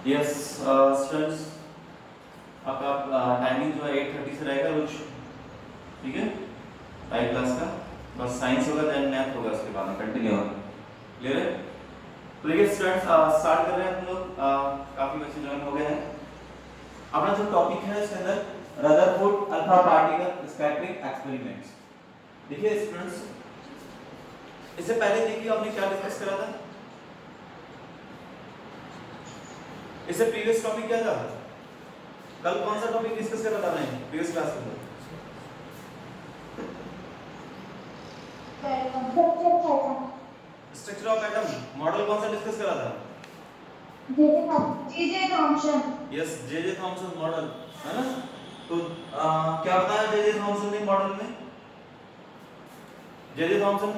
Yes students, आपका timing जो है 8:30 से रहेगा रोज, ठीक है, टाइप क्लास का। बस साइंस होगा देन मैथ होगा, उसके बाद में कंटिन्यू होगा। क्लियर है? तो देखिए स्टूडेंट्स, स्टार्ट कर रहे हैं हम लोग। काफी बच्चे ज्वाइन हो गए हैं। अपना जो टॉपिक है इसके अंदर Rutherford alpha particle scattering experiments. देखिए स्टूडेंट्स, इससे पहले देखिए आपने क्या डिस्कस करा था। इससे प्रीवियस टॉपिक क्या था? कल कौन सा टॉपिक डिस्कस करा था हमने प्रीवियस क्लास में? Structure of atom. मॉडल कौन सा डिस्कस करा था? J Thomson. Yes, J Thomson model, है ना? तो क्या बताया जे थॉमसन ने मॉडल में? J Thomson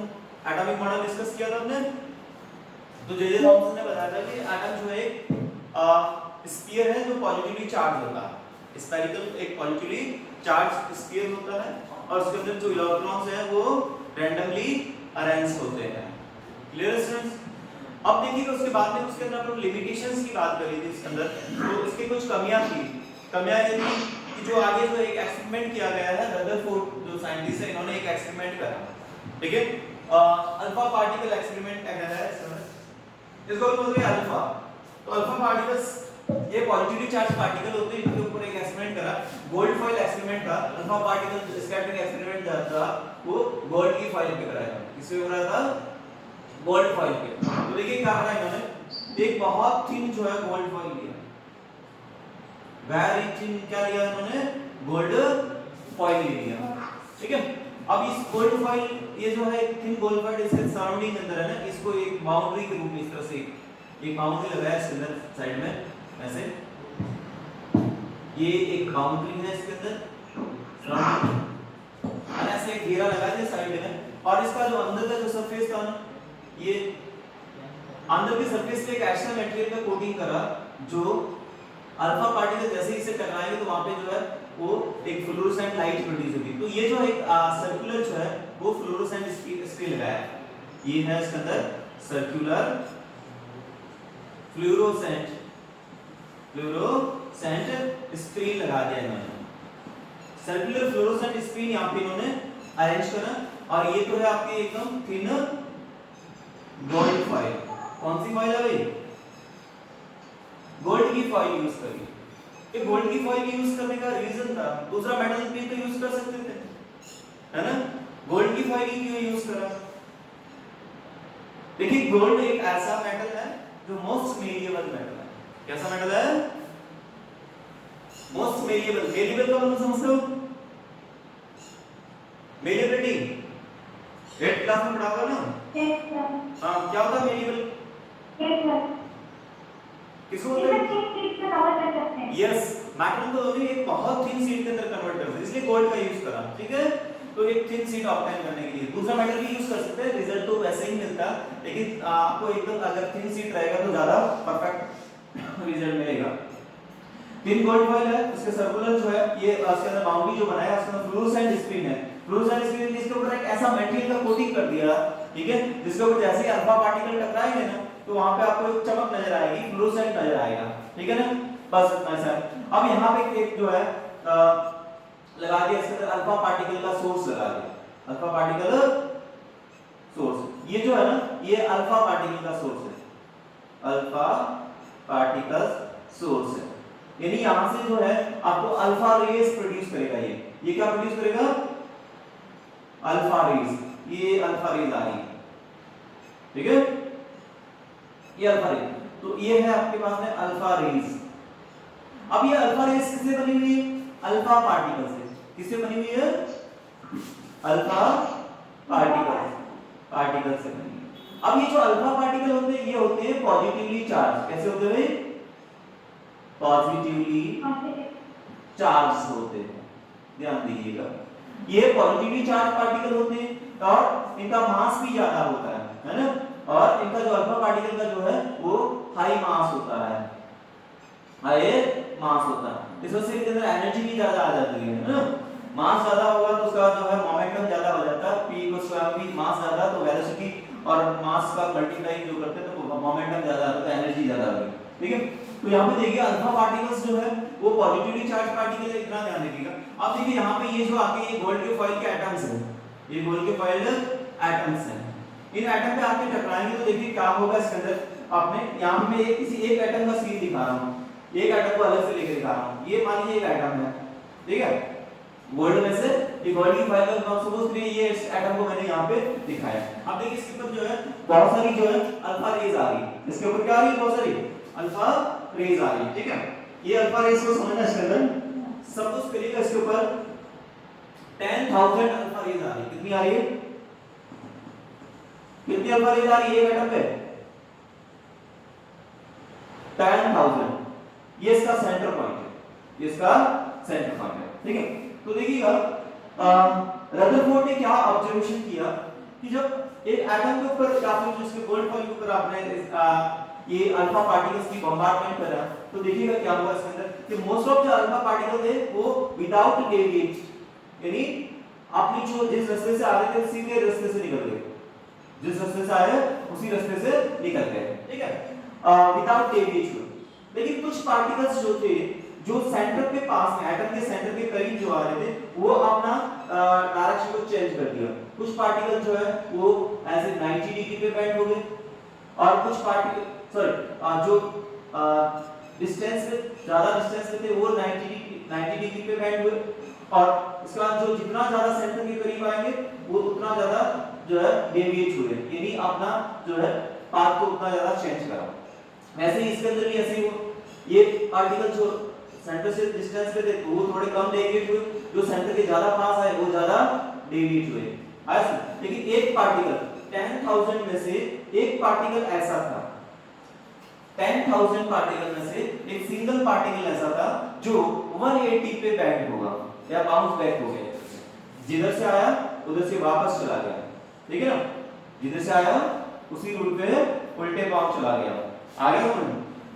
atomic model discuss किया था हमने। तो जे थॉमसन ने बताया था कि एटम जो है स्फीयर है जो पॉजिटिवली चार्ज होता है। स्फेरिकल एक पॉजिटिवली चार्ज स्फीयर होता है और उसके अंदर जो इलेक्ट्रॉन्स हैं वो रैंडमली अरेंज होते हैं। Clear students? अब देखिए उसके बाद में उसके अंदर हम लिमिटेशंस की बात करी थी इसके अंदर। तो इसके कुछ कमियां थी। कमियां ये थी कि जो आगे जो एक एक्सपेरिमेंट किया गया है, रदरफोर्ड जो साइंटिस्ट है इन्होंने एक एक्सपेरिमेंट करा, ठीक है, अल्फा पार्टिकल एक्सपेरिमेंट है इसको बोलते हैं अल्फा। तो अल्फा पार्टिकल्स ये पॉजिटिवली चार्ज पार्टिकल होते हैं, इनके ऊपर एक एक्सपेरिमेंट करा, गोल्ड फॉइल एक्सपेरिमेंट था। अल्फा पार्टिकल स्कैटरिंग एक्सपेरिमेंट था वो गोल्ड की फॉइल पे कराया था। किसपे हो रहा था? गोल्ड फॉइल पे। तो देखिए क्या करा इन्होंने, एक बहुत थिन जो है गोल्ड फॉइल लिया, वेरी थिन, क्या लिया इन्होंने? गोल्ड फॉइल ले लिया, ठीक है। अब इस गोल्ड फॉइल, ये जो है थिन गोल्ड फॉइल इसके सराउंडिंग के अंदर है ना, इसको एक बाउंड्री के रूप में इस तरह से एक बाउंड्री लगाया इसके अंदर साइड में ऐसे, ये एक बाउंड्री है इसके अंदर और ऐसे एक घेरा लगा दिया साइड में। और इसका जो अंदर का जो सरफेस था ना, ये अंदर के सरफेस पे एक ऐसा मटेरियल का कोटिंग करा जो अल्फा पार्टिकल जैसे ही इसे टकराएंगे तो वहां पे जो है वो एक फ्लोरोसेंट लाइट प्रोड्यूस होगी। तो ये जो एक सर्कुलर जो है वो फ्लोरोसेंट स्क्रीन लगाया है। ये है इसके अंदर सर्कुलर फ्लोरोसेंट स्क्रीन लगा दिया इन्होंने। सर्कुलर फ्लोरोसेंट स्क्रीन यहाँ पे इन्होंने अरेंज करा और ये तो है आपकी एकदम थिन गोल्ड फॉइल। कौन सी फॉइल है भाई? गोल्ड की फॉइल यूज करी। ये गोल्ड की फॉइल यूज करने का रीजन था, दूसरा मेटल भी तो यूज कर सकते थे, है ना? गोल्ड की फॉइल ही क्यों यूज करा? देखिए गोल्ड एक ऐसा मेटल है जो मोस्ट मेलिएबल मेटल है। कैसा मेटल है? Most malleable. मेलिएबल का मतलब समझते हो? मेलिएबिलिटी 8th क्लास में पढ़ा होगा ना? हाँ, क्या होता है मेलिएबल? किसको बोलते हैं? यस, मेटल को भी एक बहुत थिन शीट के अंदर कन्वर्ट करते हैं, इसलिए गोल्ड का यूज करा, ठीक है। तो एक थिन शीट ऑब्टेन करने के लिए दूसरा मेटल भी यूज कर सकते हैं, रिजल्ट तो वैसे ही मिलता, लेकिन आपको एकदम अगर थिन शीट रहेगा तो ज्यादा परफेक्ट रिजल्ट मिलेगा। थिन गोल्ड फॉइल है, उसके सर्कुलर जो है ये उसके अंदर बाउंड्री जो बनाया है उसके अंदर फ्लोरोसेंट स्क्रीन है। फ्लोरोसेंट स्क्रीन जिसके ऊपर एक ऐसा मटेरियल का कोटिंग कर दिया, ठीक है, जिसके ऊपर जैसे ही अल्फा पार्टिकल टकराएंगे ना तो वहां पे आपको एक चमक नजर आएगी, फ्लोरोसेंट नजर आएगा, ठीक है ना? बस इतना सा। अब यहाँ पे एक जो है लगा दिया इसके अंदर अल्फा पार्टिकल का सोर्स लगा दिया, अल्फा पार्टिकल सोर्स। ये जो है ना ये अल्फा पार्टिकल का सोर्स है, अल्फा पार्टिकल सोर्स है, यानी यहां से जो है आपको अल्फा रेज प्रोड्यूस करेगा। ये क्या प्रोड्यूस करेगा? Alpha rays. ये अल्फा रेज आ रही है, ठीक है, ये अल्फा रेज। तो ये है आपके पास में अल्फा रेज। अब ये अल्फा रेज किससे बनी हुई है? अल्फा पार्टिकल से। किससे बनी हुई है? अल्फा पार्टिकल से बनी है। अब ये जो अल्फा पार्टिकल होते हैं ये होते हैं पॉजिटिवली चार्ज। कैसे होते हैं? पॉजिटिवली चार्ज होते हैं, ध्यान दीजिएगा। ये पॉजिटिवली चार्ज पार्टिकल होते हैं और इनका मास भी ज्यादा होता है ना? और इनका जो अल्फा पार्टिकल का जो है वो हाई मास होता है, हाई मास होता है। इस वजह से इसके अंदर एनर्जी भी ज्यादा आ जाती है ना? मास ज्यादा होगा तो उसका जो है मोमेंटम ज्यादा हो जाता है। p को स्क्वायर भी मास ज्यादा तो वेलोसिटी और मास का मल्टीप्लाई जो करते हैं तो मोमेंटम ज्यादा होता है, एनर्जी ज्यादा होगी, ठीक है। तो यहाँ पे देखिए अल्फा पार्टिकल्स जो है वो पॉजिटिवली चार्ज पार्टिकल है, इतना ध्यान रखिएगा। अब देखिए यहाँ पे ये जो आके ये गोल्ड के फॉइल के एटम्स हैं, ये गोल्ड के फॉइल एटम्स हैं, इन एटम पे आके टकराएंगे तो देखिए क्या होगा इसके अंदर। आपने यहाँ पे मैं किसी एक एटम का सीन दिखा रहा हूँ, एक एटम को अलग से लेकर दिखा रहा हूँ। ये मान लीजिए एक एटम है, ठीक है, गोल्ड में से ये गोल्ड की फाइल का सपोज करिए ये एटम को मैंने यहाँ पे दिखाया। अब देखिए इसके ऊपर जो है बहुत सारी जो है अल्फा रेज आ रही है, इसके ऊपर क्या आ रही है, बहुत सारी अल्फा रेज आ रही है, ठीक है। ये अल्फा रेज को समझना इसके अंदर सपोज करिएगा इसके ऊपर 10,000 अल्फा रेज आ रही है। कितनी आ रही है, कितनी अल्फा रेज आ रही है एक एटम पे, 10,000। ये इसका सेंटर पॉइंट है, ये इसका सेंटर पॉइंट है, ठीक है। तो देखिएगा रदरफोर्ड ने क्या ऑब्जर्वेशन किया कि जब एक एटम के ऊपर या फिर जिसके गोल्ड फॉइल के ऊपर आपने ये अल्फा पार्टिकल्स की बम्बार्डमेंट करा, तो देखिएगा क्या हुआ इसके अंदर कि मोस्ट ऑफ जो अल्फा पार्टिकल थे वो विदाउट डेविएट, यानी अपनी जो जिस रास्ते से आ रहे थे सीधे रास्ते से निकल गए, जिस रास्ते से आए उसी रास्ते से निकल गए, ठीक है, विदाउट डेविएशन। लेकिन कुछ पार्टिकल्स जो थे जो सेंटर के पास में एटम के सेंटर के करीब जो आ रहे थे वो अपना डायरेक्शन को चेंज कर दिया। कुछ पार्टिकल जो है वो ऐसे 90 डिग्री पे बेंड हो गए और कुछ पार्टिकल जो डिस्टेंस पे ज्यादा डिस्टेंस पे थे वो 90 डिग्री पे बेंड हुए और इसके बाद जो जितना ज्यादा सेंटर के करीब आएंगे वो उतना ज्यादा जो है डेविएट हुए, यानी अपना जो है पाथ को उतना ज्यादा चेंज करा। वैसे ही इसके अंदर भी ऐसे ही हुआ, ये पार्टिकल जो सेंटर से डिस्टेंस पे थे वो थोड़े कम डेविएट हुए, जो सेंटर के ज्यादा पास आए वो ज्यादा डेविएट हुए। ऐसा लेकिन एक पार्टिकल 10,000 में से एक पार्टिकल ऐसा था, 10,000 पार्टिकल में से एक सिंगल पार्टिकल ऐसा था जो 180 पे बेंड होगा या बाउंस बैक हो गया, जिधर से आया उधर से वापस चला गया, ठीक है ना, जिधर से आया उसी रूट पे उल्टे पांव चला गया, आ गया समझ।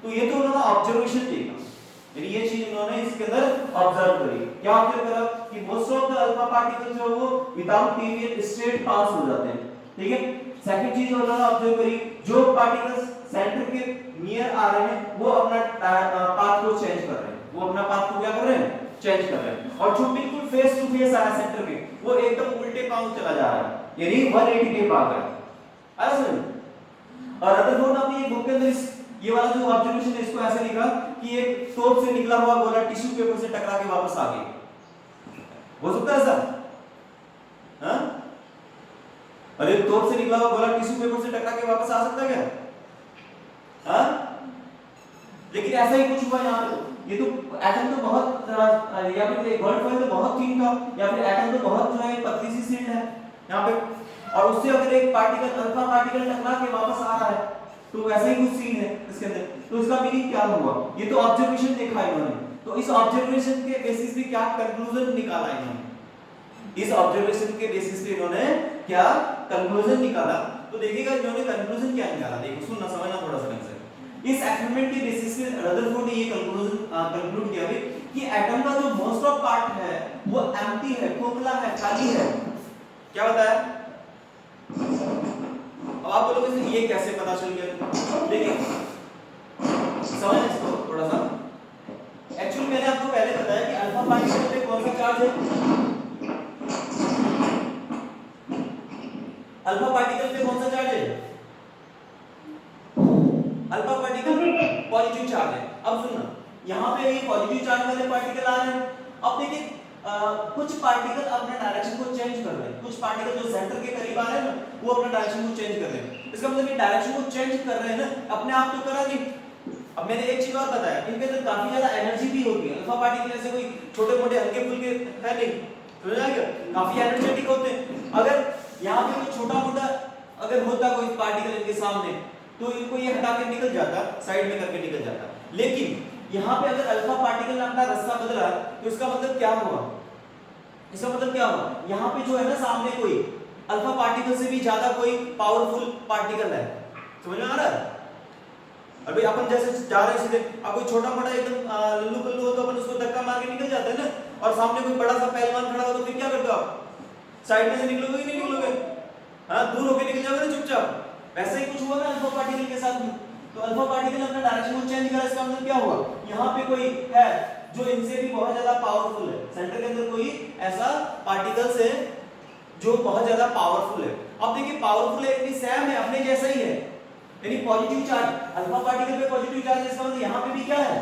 तो ये तो उन्होंने ऑब्जर्वेशन देखा, यानी ये चीज उन्होंने इसके अंदर ऑब्जर्व करी। क्या ऑब्जर्व करा कि most of the alpha particles जो वो विदाउट डेविएट स्ट्रेट पास हो जाते हैं, ठीक है। सेकंड चीज उन्होंने ऑब्जर्व करी जो पार्टिकल्स सेंटर के नियर आ रहे हैं वो अपना पाथ को चेंज कर रहे हैं, वो अपना पाथ को क्या कर रहे हैं, चेंज कर रहे हैं, और जो बिल्कुल फेस टू फेस आया सेंटर पे वो एकदम उल्टे पांव चला जा रहा है, यानी 180 पे भाग रहा है। ऐसा और रदरफोर्ड ने अपनी एक बुक के अंदर ये वाला जो ऑब्जर्वेशन है इसको ऐसे लिखा कि एक टोप से निकला हुआ गोला टिश्यू पेपर से टकरा के वापस आ गया। हो सकता है ऐसा? हाँ? अरे टोप से निकला हुआ गोला टिश्यू पेपर से टकरा के वापस आ सकता है क्या? हाँ? लेकिन ऐसा ही कुछ हुआ यहाँ पे। ये तो एटम तो बहुत या फिर गोल्ड फॉइल तो बहुत थिन था या फिर एटम तो बहुत जो है पतली सी शील्ड है यहाँ पे, और उससे अगर एक पार्टिकल अल्फा पार्टिकल टकरा के वापस आ रहा है तो वैसे ही कुछ सीन है इसके अंदर। तो इसका मीनिंग क्या हुआ, ये तो ऑब्जर्वेशन देखा इन्होंने, तो इस ऑब्जर्वेशन के बेसिस पे क्या कंक्लूजन निकाला इन्होंने, इस ऑब्जर्वेशन के बेसिस पे इन्होंने क्या कंक्लूजन निकाला। तो देखिएगा इन्होंने कंक्लूजन क्या निकाला, देखो सुनना समझना थोड़ा सा ढंग से। इस एक्सपेरिमेंट के बेसिस पे रदरफोर्ड ने ये कंक्लूड किया कि एटम का जो मोस्ट ऑफ पार्ट है वो एम्प्टी है, खोखला है, खाली है। क्या बताया? अब आप बोलोगे सर ये कैसे पता चल गया? देखिए समझ इसको थोड़ा सा। एक्चुअली मैंने आपको पहले बताया कि अल्फा पार्टिकल पे कौन सा चार्ज है, अल्फा पार्टिकल पे कौन सा चार्ज है, अल्फा पार्टिकल पॉजिटिव चार्ज है। अब सुनना, यहाँ पे ये पॉजिटिव चार्ज वाले पार्टिकल आ रहे हैं। अब देखिए कुछ पार्टिकल अपने डायरेक्शन को चेंज कर रहे हैं, कुछ पार्टिकल जो सेंटर के करीब आ रहे हैं ना वो अपना डायरेक्शन को चेंज कर रहे हैं। इसका मतलब ये डायरेक्शन को चेंज कर रहे हैं ना, अपने आप तो करा नहीं। अब मैंने एक चीज और बताया, इनके अंदर काफी ज्यादा एनर्जी भी होती है। अल्फा पार्टिकल ऐसे कोई छोटे मोटे हल्के फुल्के है नहीं, समझ आ गया, काफी एनर्जेटिक होते हैं। अगर यहाँ पे कोई छोटा मोटा अगर होता कोई पार्टिकल इनके सामने तो इनको ये हटा के निकल जाता, साइड में करके निकल जाता। लेकिन यहाँ पे अगर अल्फा पार्टिकल ने अपना रास्ता बदला तो इसका मतलब क्या हुआ, इसका मतलब क्या हुआ, यहाँ पे जो है ना सामने कोई अल्फा पार्टिकल से भी ज्यादा कोई पावरफुल पार्टिकल है, समझ में आ रहा है? अभी अपन जैसे जा रहे हैं सीधे, अब कोई छोटा मोटा एकदम लल्लू पल्लू हो तो अपन उसको धक्का मार के निकल जाते हैं ना, और सामने कोई बड़ा सा पहलवान खड़ा हो तो फिर क्या करते हो आप, साइड में से निकलोगे कि नहीं निकलोगे? हाँ, दूर होके निकल जाओगे ना चुपचाप। वैसे ही कुछ हुआ ना अल्फा पार्टिकल के साथ में। तो अल्फा पार्टिकल अपना डायरेक्शन को चेंज करा, इसका मतलब क्या हुआ, यहाँ पे कोई है जो इनसे भी बहुत ज्यादा पावरफुल है, सेंटर के अंदर कोई ऐसा पार्टिकल्स है जो बहुत ज्यादा पावरफुल है। अब देखिए पावरफुल है यानी सेम है, अपने जैसा ही है, यानी पॉजिटिव चार्ज, अल्फा पार्टिकल पे पॉजिटिव चार्ज, इसका मतलब यहाँ पे भी क्या है,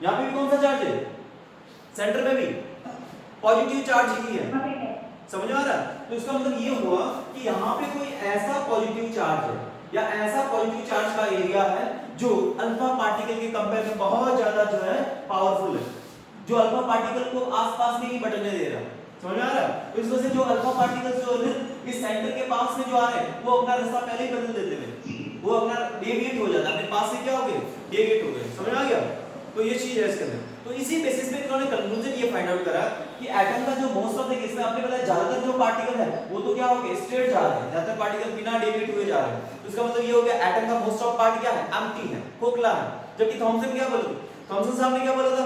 यहाँ पे भी कौन सा चार्ज है, सेंटर में भी पॉजिटिव चार्ज ही है, समझ में आ रहा है। तो इसका मतलब ये हुआ कि यहाँ पे कोई ऐसा पॉजिटिव चार्ज है या ऐसा पॉजिटिव चार्ज का एरिया है जो अल्फा पार्टिकल के कंपेयर में बहुत ज्यादा जो है पावरफुल है, जो अल्फा पार्टिकल को आसपास में ही बटने दे रहा है, समझ में आ रहा है। तो इस वजह से जो अल्फा पार्टिकल जो है इस सेंटर के पास में जो आ रहे हैं वो अपना रास्ता पहले ही बदल देते हैं, वो अपना डेविएट हो जाता है, अपने पास से क्या हो गए, डेविएट हो गए, समझ में आ गया। तो ये चीज है इसके अंदर। तो इसी बेसिस पे इन्होंने कंक्लूजन ये फाइंड आउट करा कि एटम का जो मोस्ट ऑफ द केस में आपने बताया ज्यादातर जो पार्टिकल है वो तो क्या हो गए, स्ट्रेट जा रहे हैं, ज्यादातर पार्टिकल बिना डेविएट हुए जा रहे हैं। तो इसका मतलब ये हो गया एटम का मोस्ट ऑफ पार्ट क्या है, एम्प्टी है, खोखला है। जबकि थॉमसन क्या बोला, थॉमसन साहब ने क्या बोला था,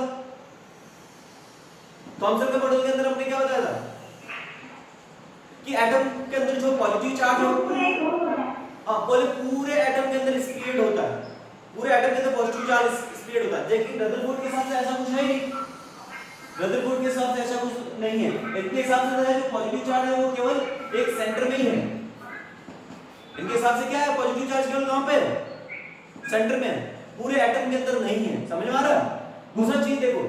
थॉमसन के मॉडल के अंदर हमने क्या बताया था कि एटम के अंदर जो पॉजिटिव चार्ज है पूरे एटम के अंदर स्प्लिट होता है, पूरे एटम के अंदर पॉजिटिव चार्ज स्प्लिट होता है। लेकिन रदरफोर्ड के हिसाब से ऐसा कुछ है नहीं, रदरफोर्ड के हिसाब से ऐसा कुछ नहीं है। इनके हिसाब से जो पॉजिटिव चार्ज है वो केवल एक सेंटर में ही है, इनके हिसाब से क्या है, पॉजिटिव चार्ज केवल कहां पे है, सेंटर में है, पूरे एटम के अंदर नहीं है, समझ में आ रहा है। दूसरा चीज देखो,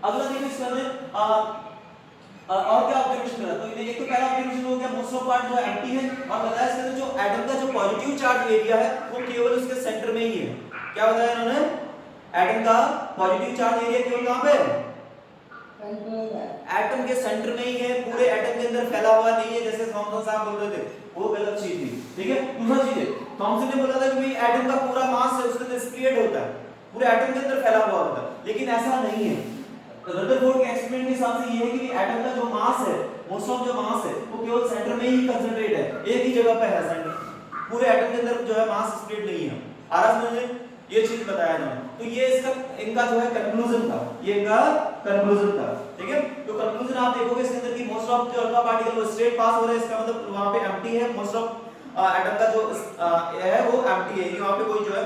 अगला देखो इसका और क्या ऑब्जर्वेशन करा, तो एक तो पहला ऑब्जर्वेशन हो गया मोस्ट ऑफ पार्ट जो एम्प्टी है, और बताया इसके अंदर जो एटम का जो पॉजिटिव चार्ज एरिया है वो केवल उसके सेंटर में ही है। क्या बताया इन्होंने, एटम का पॉजिटिव चार्ज एरिया केवल कहां पे है, एटम के सेंटर में ही है, पूरे एटम के अंदर फैला हुआ नहीं है जैसे थॉमसन साहब बोल रहे थे, वो गलत चीज थी, ठीक है। दूसरा चीज है, थॉमसन ने बोला था कि भाई एटम का पूरा मास है उसके अंदर स्प्लिट होता है, पूरे एटम के अंदर फैला हुआ होता है, लेकिन ऐसा नहीं है। रदरफोर्ड के एक्सपेरिमेंट के हिसाब से ये है कि एटम का जो मास है, मोस्ट ऑफ जो मास है वो केवल सेंटर में ही कंसंट्रेट है, एक ही जगह पे है सेंटर, पूरे एटम के अंदर जो है मास स्प्लिट नहीं है। आ रहा समझ में, ये चीज बताया इन्होंने। तो ये इसका इनका जो है कंक्लूजन था, ये इनका कंक्लूजन था, ठीक है। तो कंक्लूजन आप देखोगे इसके अंदर कि मोस्ट ऑफ जो अल्फा पार्टिकल वो स्ट्रेट पास हो रहे हैं, इसका मतलब वहां पे एम्प्टी है, मोस्ट ऑफ एटम का जो है वो एम्प्टी है, वहां पे कोई जो है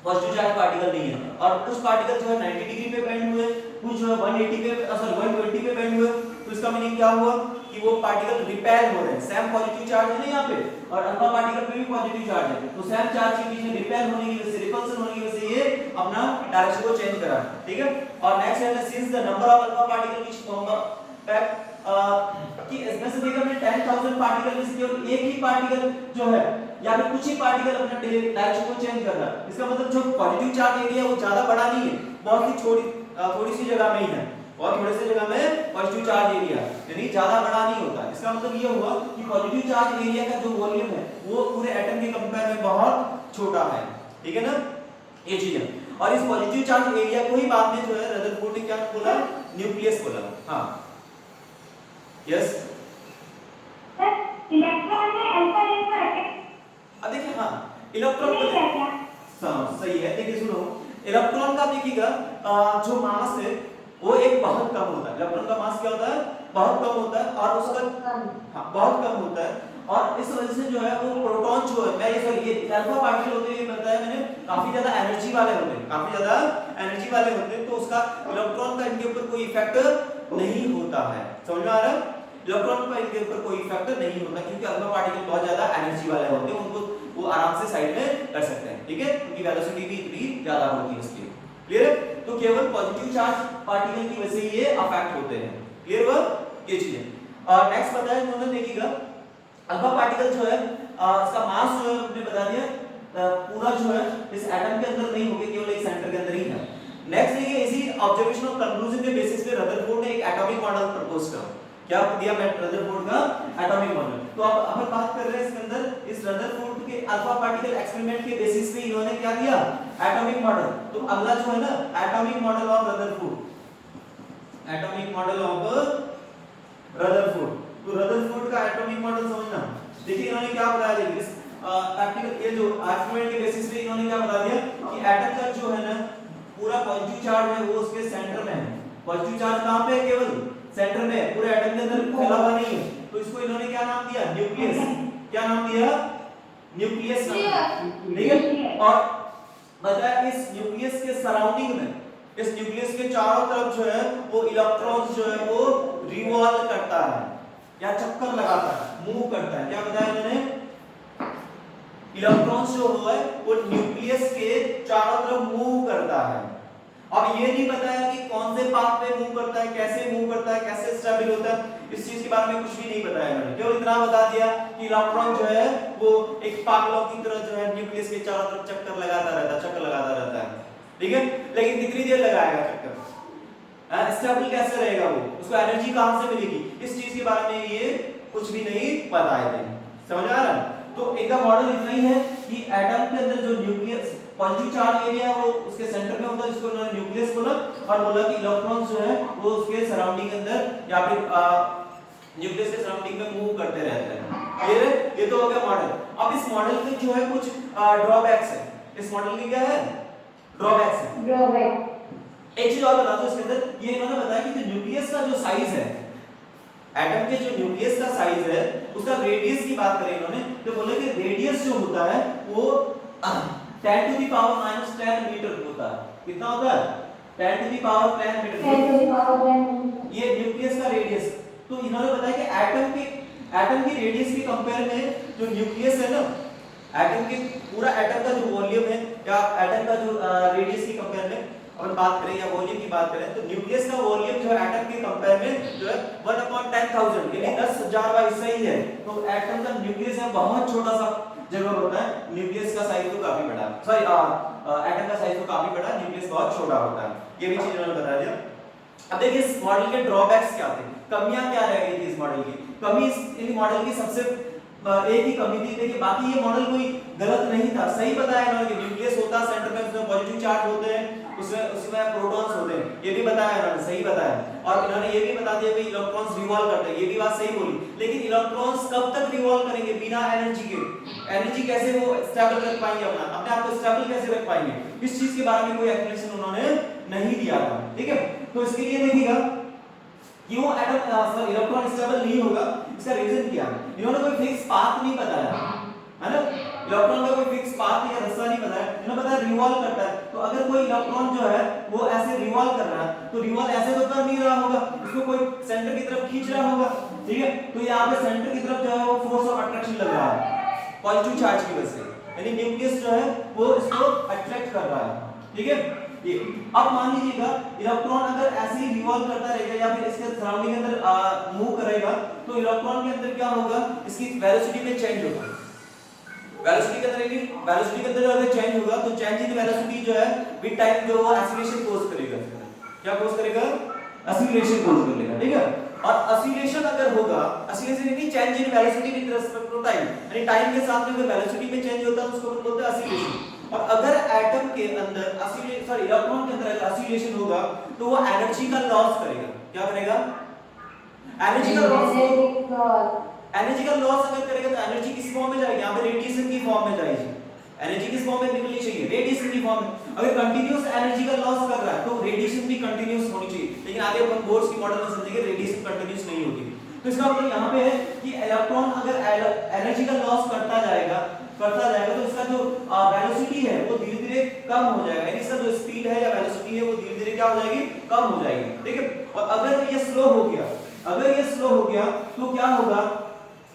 पॉजिटिव चार्ज पार्टिकल नहीं है। और कुछ पार्टिकल जो है 90 डिग्री पे बेंड हुए, कुछ जो है 180 पे 120 पे बेंड हुए। तो इसका मीनिंग क्या हुआ कि वो पार्टिकल रिपेल हो रहे हैं, सेम पॉजिटिव चार्ज है ना यहाँ पे, और अल्फा पार्टिकल पे भी पॉजिटिव चार्ज है, तो सेम चार्ज के बीच में रिपेल होने की वजह से, रिपल्सन होने की वजह से ये अपना डायरेक्शन को चेंज करा, ठीक है। और नेक्स्ट है since the number of alpha particle which compact कि इसमें से देखो हमने 10,000 पार्टिकल में से केवल एक ही पार्टिकल जो है या फिर कुछ ही पार्टिकल अपना डायरेक्शन को चेंज कर रहा है। इसका मतलब जो पॉजिटिव चार्ज एरिया वो ज्यादा बड़ा नहीं है, बहुत ही थोड़ी सी जगह में ही है, और थोड़े से जगह में पॉजिटिव चार्ज एरिया यानी ज्यादा बड़ा नहीं होता। इसका मतलब ये हुआ कि पॉजिटिव चार्ज एरिया का जो वॉल्यूम है वो पूरे एटम के कंपेयर में बहुत छोटा है, ठीक है ना, ये चीज है। और इस पॉजिटिव चार्ज एरिया को ही बाद में जो है रदरफोर्ड ने क्या बोला, न्यूक्लियस बोला। हाँ यस सर इलेक्ट्रॉन में अल्फा रेंज पर अटैक, अब देखिए, हाँ इलेक्ट्रॉन को सही है। देखिए सुनो, इलेक्ट्रॉन का देखिएगा जो मास है वो एक बहुत कम होता है, इलेक्ट्रॉन का मास क्या होता है, बहुत कम होता है, और उसका हाँ बहुत कम होता है, और इस वजह से जो है वो प्रोटॉन जो है, मैं ये अल्फा पार्टिकल होते हैं, बताया मैंने, काफी ज्यादा एनर्जी वाले होते हैं, काफी ज्यादा एनर्जी वाले होते हैं, तो उसका इलेक्ट्रॉन का इनके ऊपर कोई इफेक्ट नहीं होता है, समझ में आ रहा है। इलेक्ट्रॉन का इनके ऊपर कोई इफेक्ट नहीं होता क्योंकि अल्फा पार्टिकल बहुत ज्यादा एनर्जी वाले होते हैं, उनको वो आराम से साइड में कर सकते हैं, ठीक है, उनकी वेलोसिटी भी इतनी ज्यादा होती है इसलिए, क्लियर है। तो केवल पॉजिटिव चार्ज पार्टिकल की वजह से ये अफेक्ट होते हैं, क्लियर हुआ, ये चीज है। और नेक्स्ट बताया उन्होंने, देखिएगा अल्फा पार्टिकल जो है इसका मास जो है हमने बता दिया पूरा जो है इस एटम के अंदर नहीं होगा, केवल एक सेंटर के अंदर ही है। नेक्स्ट देखिए, इसी ऑब्जर्वेशन और कंक्लूजन के बेसिस पे रदरफोर्ड ने एक एटॉमिक मॉडल प्रपोज करा। क्या दिया रदरफोर्ड का एटॉमिक मॉडल। तो अब अपन बात कर रहे हैं इसके अंदर इस रदरफोर्ड के अल्फा पार्टिकल एक्सपेरिमेंट के बेसिस पे इन्होंने क्या दिया, एटॉमिक मॉडल। तो अगला जो है ना, atomic model of Rutherford, atomic model of Rutherford. तो रदरफोर्ड का एटॉमिक मॉडल समझना, देखिए इन्होंने क्या बताया, देखिए इस प्रैक्टिकल ये जो एक्सपेरिमेंट के बेसिस पे इन्होंने क्या बता दिया कि एटम का जो है ना पूरा पॉजिटिव चार्ज है वो उसके सेंटर में है। पॉजिटिव चार्ज कहां पे है, केवल सेंटर में, पूरे एटम के अंदर फैला हुआ नहीं है। तो इसको इन्होंने क्या नाम दिया, न्यूक्लियस। क्या नाम दिया, न्यूक्लियस नाम, ठीक है। और बताया इस न्यूक्लियस के सराउंडिंग में, इस न्यूक्लियस के चारों तरफ जो है वो इलेक्ट्रॉन्स जो है वो रिवॉल्व करता है या चक्कर लगाता है, मूव करता है। क्या बताया इन्होंने? इलेक्ट्रॉन्स जो है वो न्यूक्लियस के चारों तरफ मूव करता है। अब ये नहीं बताया कि कौन से पाथ पे मूव करता है, कैसे मूव करता है, कैसे स्टेबल होता है, इस चीज के बारे में कुछ भी नहीं बताया इन्होंने। केवल इतना बता दिया कि इलेक्ट्रॉन जो है वो एक पागलों की तरह जो है न्यूक्लियस के चारों तरफ चक्कर लगाता रहता है। ठीक है, लेकिन कितनी देर लगाएगा चक्कर, स्टेबल कैसे रहेगा, वो उसको एनर्जी कहां से मिलेगी, इस चीज के बारे में ये कुछ भी नहीं बताए थे। समझ आ रहा है? तो इनका मॉडल इतना ही है कि एटम के अंदर जो न्यूक्लियस पॉजिटिव चार्ज एरिया है वो उसके सेंटर में होता है, जिसको उन्होंने न्यूक्लियस बोला, और बोला कि इलेक्ट्रॉन्स जो है वो उसके सराउंडिंग अंदर या फिर न्यूक्लियस के सराउंडिंग में मूव करते रहते हैं। क्लियर है? ये तो हो गया मॉडल। अब इस मॉडल के जो है कुछ ड्रॉबैक्स है। इस मॉडल के क्या है? ड्रॉबैक्स है। ड्रॉबैक एक चीज और बता दो इसके अंदर, ये इन्होंने बताया कि जो न्यूक्लियस का जो साइज है, एटम के जो न्यूक्लियस का साइज है उसका रेडियस की बात करें इन्होंने, तो बोले कि रेडियस जो होता है वो 10 टू द पावर -10 मीटर होता है। कितना होता है? 10 टू द पावर 10 मीटर। ये न्यूक्लियस का रेडियस। तो इन्होंने बताया कि एटम की रेडियस के कंपेयर में जो न्यूक्लियस है ना, एटम के पूरा एटम का जो वॉल्यूम है या एटम का जो रेडियस की कंपेयर में अपन बात करें या वॉल्यूम की बात करें, तो न्यूक्लियस का वॉल्यूम जो है एटम के कंपेयर में जो है 1/10,000 यानी 10,000 का हिस्सा ही है। तो एटम का न्यूक्लियस है बहुत छोटा सा जगह होता है, न्यूक्लियस का साइज तो काफी बड़ा, सॉरी एटम का साइज तो काफी बड़ा, न्यूक्लियस बहुत छोटा होता है। ये भी चीज उन्होंने बता दिया। अब देखिए इस मॉडल के ड्रॉबैक्स क्या थे, कमियां क्या रह गई थी इस मॉडल की। कमी इस मॉडल की सबसे एक ही कमी थी, देखिए बाकी ये मॉडल कोई गलत नहीं था, सही बताया इन्होंने कि न्यूक्लियस होता है, सेंटर में उसमें पॉजिटिव चार्ज होते हैं, उसमें प्रोटॉन्स होते हैं, ये भी बताया इन्होंने, सही बताया। और इन्होंने ये भी बता दिया कि इलेक्ट्रॉन्स रिवॉल्व करते हैं, ये भी बात सही बोली। लेकिन इलेक्ट्रॉन्स कब तक रिवॉल्व करेंगे बिना एनर्जी के? एनर्जी कैसे वो स्टेबल रख पाएंगे, अपने आप को स्टेबल कैसे रख पाएंगे, इस चीज के बारे में कोई एक्सप्लेनेशन उन्होंने नहीं दिया था। ठीक है, तो इसके लिए देखिएगा क्यों एटम इलेक्ट्रॉन स्टेबल नहीं होगा, इसका रीजन क्या है। इन्होंने कोई फिक्स पाथ नहीं बताया है ना, इलेक्ट्रॉन का कोई फिक्स पाथ या रास्ता नहीं बताया, इन्होंने बताया रिवॉल्व करता है। तो अगर कोई इलेक्ट्रॉन जो है वो ऐसे रिवॉल्व कर रहा है, तो रिवॉल्व ऐसे तो कर नहीं रहा होगा, उसको कोई सेंटर की तरफ खींच रहा होगा। ठीक है, तो यहाँ पे सेंटर की तरफ जो है वो फोर्स ऑफ अट्रैक्शन लग रहा है पॉजिटिव चार्ज की वजह से, यानी न्यूक्लियस जो है वो इसको अट्रैक्ट कर रहा है। ठीक है, ये अब मान लीजिएगा इलेक्ट्रॉन अगर ऐसे ही रिवॉल्व करता रहेगा या फिर इसके सराउंडिंग के अंदर मूव करेगा, तो इलेक्ट्रॉन के अंदर क्या होगा, इसकी वेलोसिटी में चेंज होगा। वेलोसिटी के अंदर अगर चेंज होगा तो चेंज इन वेलोसिटी जो है विद टाइम जो वो एक्सीलरेशन कोज करेगा। क्या कोज करेगा? एक्सीलरेशन कोज कर लेगा। ठीक है, और एक्सीलरेशन अगर होगा, एक्सीलरेशन यानी change in velocity with respect to time, यानी टाइम के साथ में अगर वेलोसिटी में चेंज होता है उसको बोलते हैं एक्सीलरेशन। और अगर एटम के अंदर इलेक्ट्रॉन के अंदर एक्सीलरेशन होगा तो वो एनर्जी का लॉस करेगा। क्या करेगा? एनर्जी का लॉस। एनर्जी का लॉस अगर करेगा तो एनर्जी किस फॉर्म में जाएगी? यहाँ पे रेडिएशन की फॉर्म में जाएगी। एनर्जी किस फॉर्म में निकलनी चाहिए? रेडिएशन की फॉर्म में। अगर कंटीन्यूअस एनर्जी का लॉस कर रहा है तो रेडिएशन भी कंटीन्यूअस होनी चाहिए, लेकिन आगे अपन बोर्ड्स की मॉडल में समझेंगे रेडिएशन कंटीन्यूअस नहीं होती। तो इसका मतलब यहाँ पे है कि इलेक्ट्रॉन अगर एनर्जी का लॉस करता जाएगा तो इसका जो वेलोसिटी है वो धीरे-धीरे कम हो जाएगा, यानी इसका जो स्पीड है या वेलोसिटी है वो धीरे-धीरे क्या हो जाएगी? कम हो जाएगी। ठीक है, और अगर ये स्लो हो गया तो क्या होगा?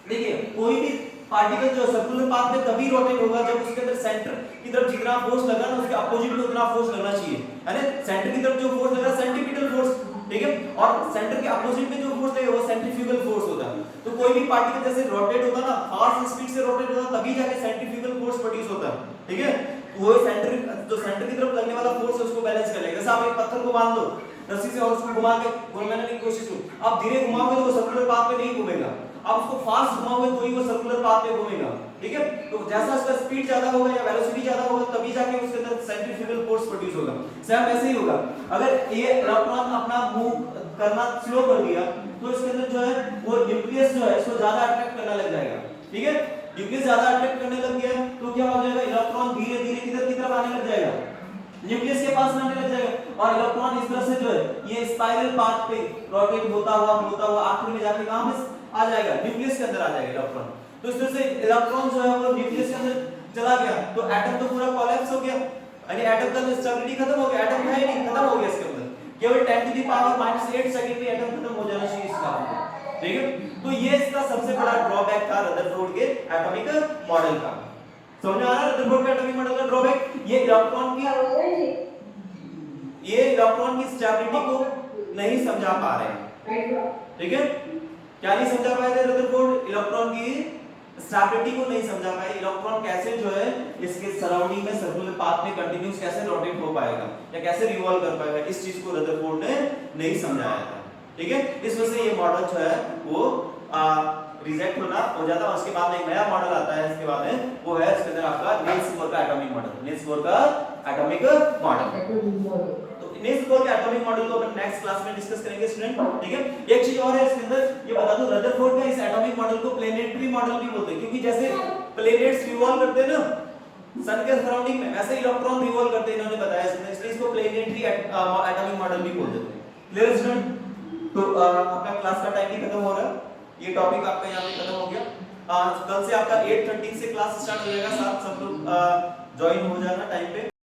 देखिए कोई भी पार्टिकल जो सर्कुलर पाथ में तभी रोटेट होगा जब उसके अंदर सेंटर की तरफ जितना फोर्स लगा ना उसके अपोजिट में उतना फोर्स लगना चाहिए, है ना। सेंटर की तरफ जो फोर्स लगा सेंट्रीपिटल फोर्स, ठीक है, और सेंटर के अपोजिट में जो फोर्स लगेगा वो सेंट्रीफ्यूगल फोर्स होता है। तो कोई भी पार्टिकल जैसे रोटेट होता ना, फास्ट स्पीड से रोटेट होता तभी जाके सेंट्रीफ्यूगल फोर्स प्रोड्यूस होता है। ठीक है, वो सेंटर की तरफ लगने वाला फोर्स है उसको बैलेंस कर लेगा। जैसे आप एक पत्थर को बांध दो रस्सी से और उसको घुमा के घुमाने की कोशिश करो, आप धीरे घुमाओगे तो वो सर्कुलर पाथ में नहीं घूमेगा, आप उसको फास्ट घुमाओगे तो ही वो सर्कुलर पाथ में घूमेगा। ठीक है, तो जैसा उसका स्पीड ज्यादा होगा या वेलोसिटी ज्यादा होगा तभी जाके उसके अंदर सेंट्रीफ्यूगल फोर्स प्रोड्यूस होगा। सेम ऐसे ही होगा, अगर ये इलेक्ट्रॉन अपना मूव करना स्लो कर दिया तो इसके अंदर जो है वो न्यूक्लियस जो है इसको ज्यादा अट्रैक्ट करने लग जाएगा। ठीक है, न्यूक्लियस ज्यादा अट्रैक्ट करने लग गया तो क्या हो जाएगा? इलेक्ट्रॉन धीरे-धीरे किधर की तरफ आने लग जाएगा? न्यूक्लियस के पास में आने लग जाएगा, और इलेक्ट्रॉन इस तरह से जो है ये स्पाइरल पाथ पे रोटेट होता हुआ आखिर में जाके कहां पे आ जाएगा? न्यूक्लियस के अंदर आ जाएगा इलेक्ट्रॉन। तो इस तरह से इलेक्ट्रॉन जो है वो न्यूक्लियस के अंदर चला गया तो एटम तो पूरा कोलैप्स हो गया, यानी एटम का स्टेबिलिटी खत्म हो गया, एटम है ही नहीं, खत्म हो गया इसके अंदर। केवल 10 टू द पावर -8 सेकंड में एटम खत्म हो जाना चाहिए इसका, ठीक है। तो ये इसका सबसे बड़ा ड्रॉबैक था रदरफोर्ड के एटॉमिक मॉडल का। समझ में आ रहा है रदरफोर्ड के एटॉमिक मॉडल का ड्रॉबैक? ये इलेक्ट्रॉन की स्टेबिलिटी को नहीं समझा पा रहे हैं, ठीक है। क्या नहीं समझा पाए थे रदरफोर्ड? इलेक्ट्रॉन की स्टेबिलिटी को नहीं समझा पाए, इलेक्ट्रॉन कैसे जो है इसके सराउंडिंग में सर्कुलर पाथ में कंटिन्यूस कैसे रोटेट हो पाएगा या कैसे रिवॉल्व कर पाएगा, इस चीज को रदरफोर्ड ने नहीं समझाया था, ठीक है। इस वजह से ये मॉडल जो है वो रिजेक्ट होना हो जाता है। उसके बाद में एक नया मॉडल आता है इसके बाद में, वो है इसके अंदर आपका नील्स बोर का एटॉमिक मॉडल, नील्स बोर का एटॉमिक मॉडल। तो नील्स बोर के एटॉमिक मॉडल को अपन नेक्स्ट क्लास में डिस्कस करेंगे स्टूडेंट, ठीक है। एक चीज और है इसके अंदर, ये बता दूं रदरफोर्ड का इस एटॉमिक मॉडल को प्लेनेटरी मॉडल भी बोलते हैं, क्योंकि जैसे प्लेनेट्स रिवॉल्व करते हैं ना सन के सराउंडिंग में, वैसे इलेक्ट्रॉन रिवॉल्व करते हैं, इन्होंने बताया इसमें, इसलिए इसको प्लेनेटरी एटॉमिक मॉडल भी बोल देते हैं। Clear student? तो आपका क्लास का टाइम भी खत्म हो रहा है, ये टॉपिक आपका यहाँ पे खत्म हो गया। कल से आपका 8:30 से क्लास स्टार्ट हो जाएगा, सब लोग ज्वाइन हो जाना टाइम पे।